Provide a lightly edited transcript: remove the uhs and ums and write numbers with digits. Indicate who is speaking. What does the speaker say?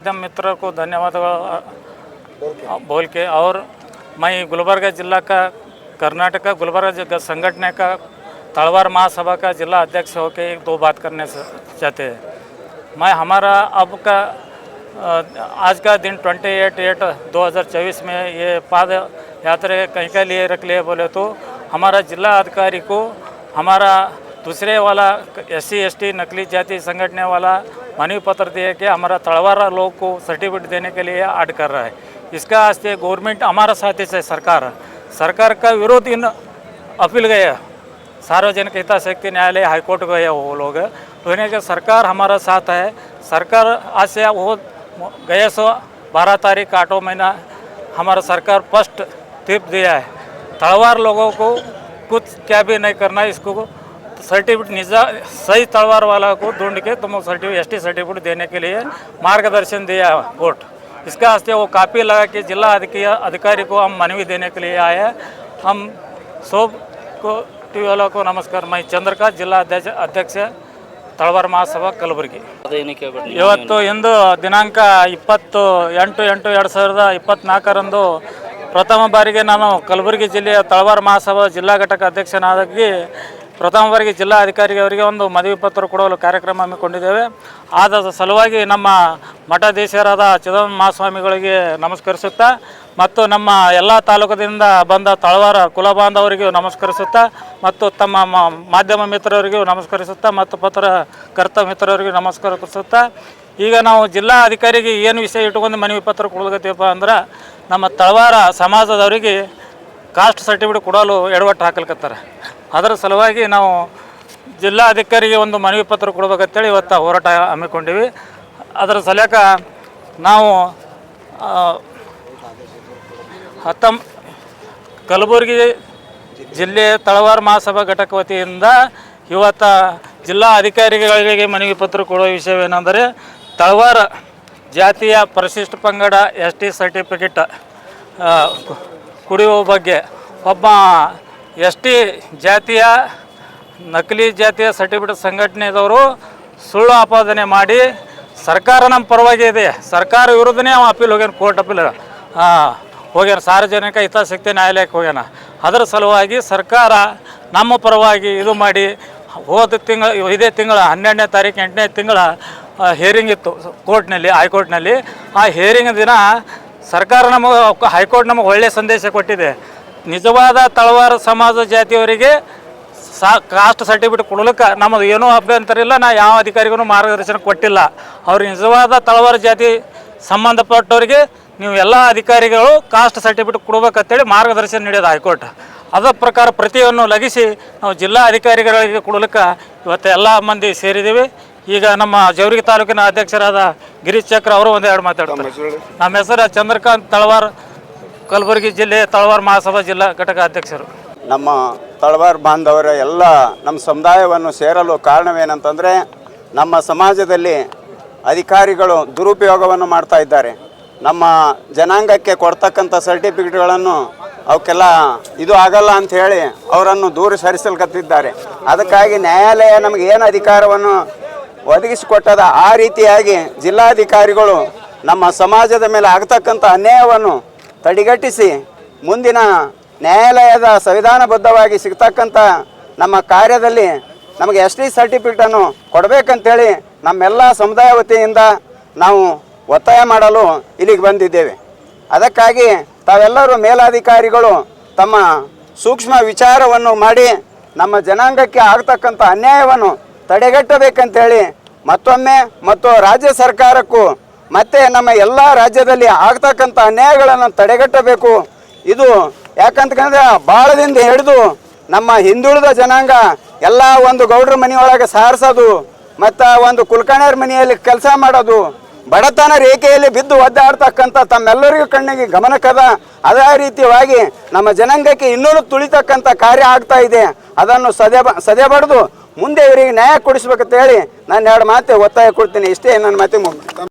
Speaker 1: माध्यम मित्रों को धन्यवाद बोल के, और मैं गुलबर्गा जिला का कर्नाटक गुलबर्गा संगठन का तलवार महासभा का जिला अध्यक्ष होकर एक दो बात करने से चाहते हैं। मैं हमारा अब का आज का दिन 28/8/2024 में ये पाद यात्रा कहीं के लिए रख लिए बोले तो हमारा जिला अधिकारी को हमारा दूसरे वाला SC ST नकली जाति संगठन वाला मनवी पत्र दिए कि हमारा तलवार लोग को सर्टिफिकेट देने के लिए ऐड कर रहा है। इसका वास्ते गवर्नमेंट हमारा साथी से सरकार का विरोध इन अपील गए, सार्वजनिक हिताशक्ति न्यायालय हाईकोर्ट गए वो लोग, तो के सरकार हमारा साथ है। सरकार आज से वो गए 12 तारीख 8 महीना हमारा सरकार फर्स्ट टिप दिया है, तलवार लोगों को कुछ क्या भी नहीं करना, इसको सर्टिफिकेट सही तलवार वाला को ढूंढ के तुम ST सर्टिफिकेट देने के लिए मार्गदर्शन दिया कोर्ट। इसका वास्ते वो कापी लगा के जिला अधिकारी को हम मनवी देने के लिए आए हैं। हम सब को टीवी वालों को नमस्कार। मैं चंद्रका जिला अध्यक्ष तलवार महासभा कलबुर्गी। ಇವತ್ತು ಇಂದು ದಿನಾಂಕ 28/8/2024 ಪ್ರಥಮ ಬಾರಿಗೆ ನಾನು ಕಲಬುರಗಿ ಜಿಲ್ಲೆಯ ತಳವಾರ ಮಹಾಸಭಾ ಜಿಲ್ಲಾ ಘಟಕ ಅಧ್ಯಕ್ಷನಾಗಿ ಪ್ರಥಮ ಬಾರಿಗೆ ಜಿಲ್ಲಾ ಅಧಿಕಾರಿಯವರಿಗೆ ಒಂದು ಮನವಿ ಪತ್ರ ಕೊಡಲು ಕಾರ್ಯಕ್ರಮ ಹಮ್ಮಿಕೊಂಡಿದ್ದೇವೆ। ಆದ ಸಲುವಾಗಿ ನಮ್ಮ ಮಠಾಧೀಶರಾದ ಚಿದಂಬರಂ ಮಹಾಸ್ವಾಮಿಗಳಿಗೆ ನಮಸ್ಕರಿಸುತ್ತಾ ಮತ್ತು ನಮ್ಮ ಎಲ್ಲ ತಾಲೂಕದಿಂದ ಬಂದ ತಳವಾರ ಕುಲ ಬಾಂಧವರಿಗೂ ನಮಸ್ಕರಿಸುತ್ತಾ ಮತ್ತು ತಮ್ಮ ಮಾಧ್ಯಮ ಮಿತ್ರರಿಗೂ ನಮಸ್ಕರಿಸುತ್ತಾ ಮತ್ತು ಪತ್ರಕರ್ತ ಮಿತ್ರರಿಗೂ ನಮಸ್ಕರಿಸುತ್ತಾ ಈಗ ನಾವು ಜಿಲ್ಲಾ ಅಧಿಕಾರಿಗೆ ಏನು ವಿಷಯ ಇಟ್ಟುಕೊಂಡು ಮನವಿ ಪತ್ರ ಕೊಡಲಿಕತ್ತೀವಪ್ಪ ಅಂದ್ರೆ ನಮ್ಮ ತಳವಾರ ಸಮಾಜದವರಿಗೆ ಕಾಸ್ಟ್ ಸರ್ಟಿಫಿಕೇಟ್ ಕೊಡಲು ಎಡವಟ್ಟು ಹಾಕಲ್ಕತ್ತಾರೆ। ಅದರ ಸಲುವಾಗಿ ನಾವು ಜಿಲ್ಲಾ ಅಧಿಕಾರಿಗೆ ಒಂದು ಮನವಿ ಪತ್ರ ಕೊಡಬೇಕಂತೇಳಿ ಇವತ್ತು ಹೋರಾಟ ಹಮ್ಮಿಕೊಂಡಿವಿ। ಅದರ ಸಲಕ ನಾವು ಕಲಬುರಗಿ ಜಿಲ್ಲೆ ತಳವಾರ ಮಹಾಸಭಾ ಘಟಕ ವತಿಯಿಂದ ಇವತ್ತು ಜಿಲ್ಲಾ ಅಧಿಕಾರಿಗಳಿಗೆ ಮನವಿ ಪತ್ರ ಕೊಡುವ ವಿಷಯವೇನೆಂದರೆ ತಳವಾರ ಜಾತಿಯ ಪರಿಶಿಷ್ಟ ಪಂಗಡ ST ಸರ್ಟಿಫಿಕೇಟ್ ಕುಡಿಯುವ ಬಗ್ಗೆ ಒಬ್ಬ ST ಜಾತಿಯ ನಕಲಿ ಜಾತಿಯ ಸರ್ಟಿಫಿಕೇಟ್ ಸಂಘಟನೆದವರು ಸುಳ್ಳು ಆಪಾದನೆ ಮಾಡಿ ಸರ್ಕಾರ ನಮ್ಮ ಪರವಾಗಿ ಇದೆ, ಸರ್ಕಾರ ವಿರುದ್ಧನೇ ಅವ ಅಪೀಲ್ ಹೋಗ್ಯಾನ, ಕೋರ್ಟ್ ಅಪೀಲ್ ಹೋಗ್ಯಾನ, ಸಾರ್ವಜನಿಕ ಹಿತಾಸಕ್ತಿ ನ್ಯಾಯಾಲಯಕ್ಕೆ ಹೋಗ್ಯಾನ। ಅದರ ಸಲುವಾಗಿ ಸರ್ಕಾರ ನಮ್ಮ ಪರವಾಗಿ ಇದು ಮಾಡಿ ಇದೇ ತಿಂಗಳ 12ನೇ ತಾರೀಕು 8ನೇ ತಿಂಗಳ ಹಿಯರಿಂಗ್ ಇತ್ತು ಕೋರ್ಟ್ನಲ್ಲಿ, ಹೈಕೋರ್ಟ್ನಲ್ಲಿ। ಆ ಹಿಯರಿಂಗ್ ದಿನ ಸರ್ಕಾರ ಹೈಕೋರ್ಟ್ ನಮಗೆ ಒಳ್ಳೆಯ ಸಂದೇಶ ಕೊಟ್ಟಿದೆ, ನಿಜವಾದ ತಳವಾರ ಸಮಾಜ ಜಾತಿಯವರಿಗೆ ಕಾಸ್ಟ್ ಸರ್ಟಿಫಿಕೇಟ್ ಕೊಡಲಿಕ್ಕೆ ನಮ್ಮದು ಏನೂ ಅಭ್ಯಂತರ ಇಲ್ಲ, ನಾ ಯಾವ ಅಧಿಕಾರಿಗೂ ಮಾರ್ಗದರ್ಶನ ಕೊಟ್ಟಿಲ್ಲ। ಅವ್ರಿಗೆ ನಿಜವಾದ ತಳವಾರ ಜಾತಿ ಸಂಬಂಧಪಟ್ಟವರಿಗೆ ನೀವು ಎಲ್ಲ ಅಧಿಕಾರಿಗಳು ಕಾಸ್ಟ್ ಸರ್ಟಿಫಿಕೇಟ್ ಕೊಡಬೇಕಂತೇಳಿ ಮಾರ್ಗದರ್ಶನ ನೀಡೋದು ಹೈಕೋರ್ಟ್। ಅದರ ಪ್ರಕಾರ ಪ್ರತಿಯನ್ನು ಲಗಿಸಿ ನಾವು ಜಿಲ್ಲಾ ಅಧಿಕಾರಿಗಳಿಗೆ ಕೊಡಲಿಕ್ಕೆ ಇವತ್ತು ಎಲ್ಲ ಮಂದಿ ಸೇರಿದ್ದೀವಿ। ಈಗ ನಮ್ಮ ಜವರ್ಗಿ ತಾಲೂಕಿನ ಅಧ್ಯಕ್ಷರಾದ ಗಿರೀಶ್ ಚಕ್ರ ಅವರು ಒಂದೆರಡು ಮಾತಾಡ್ತಾರೆ। ನಮ್ಮ ಹೆಸರು ಚಂದ್ರಕಾಂತ್ ತಳವಾರ್, ಕಲಬುರಗಿ ಜಿಲ್ಲೆ ತಳವಾರ ಮಹಾಸಭಾ ಜಿಲ್ಲಾ ಘಟಕ ಅಧ್ಯಕ್ಷರು।
Speaker 2: ನಮ್ಮ ತಳವಾರ ಬಾಂಧವರ ಎಲ್ಲ ನಮ್ಮ ಸಮುದಾಯವನ್ನು ಸೇರಲು ಕಾರಣವೇನಂತಂದರೆ ನಮ್ಮ ಸಮಾಜದಲ್ಲಿ ಅಧಿಕಾರಿಗಳು ದುರುಪಯೋಗವನ್ನು ಮಾಡ್ತಾ ಇದ್ದಾರೆ। ನಮ್ಮ ಜನಾಂಗಕ್ಕೆ ಕೊಡ್ತಕ್ಕಂಥ ಸರ್ಟಿಫಿಕೇಟ್ಗಳನ್ನು ಅವಕ್ಕೆಲ್ಲ ಇದು ಆಗಲ್ಲ ಅಂಥೇಳಿ ಅವರನ್ನು ದೂರ ಸರಿಸಲ್ಕತ್ತಿದ್ದಾರೆ। ಅದಕ್ಕಾಗಿ ನ್ಯಾಯಾಲಯ ನಮಗೆ ಏನು ಅಧಿಕಾರವನ್ನು ಒದಗಿಸಿಕೊಟ್ಟದ ಆ ರೀತಿಯಾಗಿ ಜಿಲ್ಲಾಧಿಕಾರಿಗಳು ನಮ್ಮ ಸಮಾಜದ ಮೇಲೆ ಆಗ್ತಕ್ಕಂಥ ಅನ್ಯಾಯವನ್ನು ತಡೆಗಟ್ಟಿಸಿ ಮುಂದಿನ ನ್ಯಾಯಾಲಯದ ಸಂವಿಧಾನಬದ್ಧವಾಗಿ ಸಿಗ್ತಕ್ಕಂಥ ನಮ್ಮ ಕಾರ್ಯದಲ್ಲಿ ನಮಗೆ ST ಸರ್ಟಿಫಿಕೇಟನ್ನು ಕೊಡಬೇಕಂತೇಳಿ ನಮ್ಮೆಲ್ಲ ಸಮುದಾಯ ವತಿಯಿಂದ ನಾವು ಒತ್ತಾಯ ಮಾಡಲು ಇಲ್ಲಿಗೆ ಬಂದಿದ್ದೇವೆ। ಅದಕ್ಕಾಗಿ ತಾವೆಲ್ಲರೂ ಮೇಲಾಧಿಕಾರಿಗಳು ತಮ್ಮ ಸೂಕ್ಷ್ಮ ವಿಚಾರವನ್ನು ಮಾಡಿ ನಮ್ಮ ಜನಾಂಗಕ್ಕೆ ಆಗ್ತಕ್ಕಂಥ ಅನ್ಯಾಯವನ್ನು ತಡೆಗಟ್ಟಬೇಕಂತೇಳಿ ಮತ್ತೊಮ್ಮೆ ಮತ್ತು ರಾಜ್ಯ ಸರ್ಕಾರಕ್ಕೂ ಮತ್ತು ನಮ್ಮ ಎಲ್ಲ ರಾಜ್ಯದಲ್ಲಿ ಆಗ್ತಕ್ಕಂಥ ಅನ್ಯಾಯಗಳನ್ನು ತಡೆಗಟ್ಟಬೇಕು। ಇದು ಯಾಕಂತಂದರೆ ಭಾಳದಿಂದ ಹಿಡಿದು ನಮ್ಮ ಹಿಂದುಳಿದ ಜನಾಂಗ ಎಲ್ಲ ಒಂದು ಗೌಡ್ರ ಮನೆಯೊಳಗೆ ಸಾರಿಸೋದು ಮತ್ತು ಒಂದು ಕುಲಕರ್ಣಿಯರ ಮನೆಯಲ್ಲಿ ಕೆಲಸ ಮಾಡೋದು, ಬಡತನ ರೇಖೆಯಲ್ಲಿ ಬಿದ್ದು ಒದ್ದಾಡ್ತಕ್ಕಂಥ ತಮ್ಮೆಲ್ಲರಿಗೂ ಕಣ್ಣಿಗೆ ಗಮನಕ್ಕದ। ಅದೇ ರೀತಿಯಾಗಿ ನಮ್ಮ ಜನಾಂಗಕ್ಕೆ ಇನ್ನೂ ತುಳಿತಕ್ಕಂಥ ಕಾರ್ಯ ಆಗ್ತಾ ಇದೆ, ಅದನ್ನು ಸದೆಬಡಿದು ಮುಂದೆ ಇವರಿಗೆ ನ್ಯಾಯ ಕೊಡಿಸ್ಬೇಕಂತೇಳಿ ನಾನು ಎರಡು ಮಾತು ಒತ್ತಾಯ ಕೊಡ್ತೀನಿ। ಇಷ್ಟೇ ನನ್ನ ಮಾತು